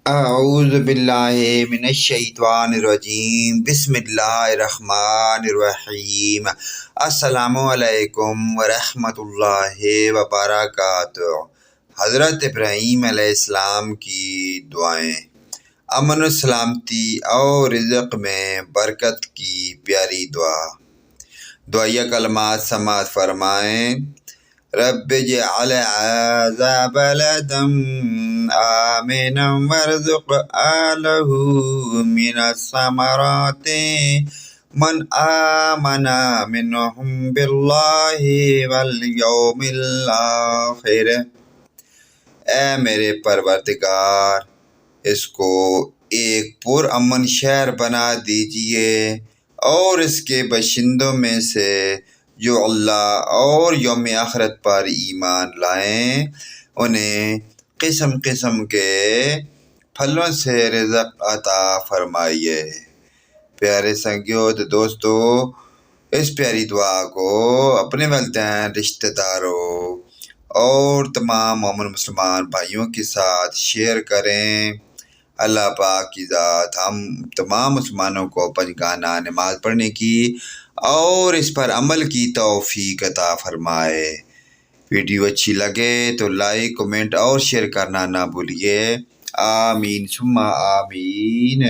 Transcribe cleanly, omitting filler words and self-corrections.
اعوذ باللہ من الشیطان الرجیم، بسم اللہ الرحمن الرحیم۔ السلام علیکم ورحمۃ اللہ وبرکاتہ۔ حضرت ابراہیم علیہ السلام کی دعائیں، امن و سلامتی اور رزق میں برکت کی پیاری دعائیہ کلمات سماعت فرمائیں۔ رب اجعل هذا بلدا آمنا وارزق أهله من الثمرات من آمن منهم بالله واليوم الآخر۔ اے میرے پروردگار، اس کو ایک پرامن شہر بنا دیجئے اور اس کے باشندوں میں سے جو اللہ اور یوم آخرت پر ایمان لائیں، انہیں قسم قسم کے پھلوں سے رزق عطا فرمائیے۔ پیارے سنگیو دوستو، اس پیاری دعا کو اپنے والدین، رشتہ داروں اور تمام مومن مسلمان بھائیوں کے ساتھ شیئر کریں۔ اللہ پاک کی ذات ہم تمام مسلمانوں کو پنجگانہ نماز پڑھنے کی اور اس پر عمل کی توفیق عطا فرمائے۔ ویڈیو اچھی لگے تو لائک، کمنٹ اور شیئر کرنا نہ بھولیے۔ آمین ثم آمین۔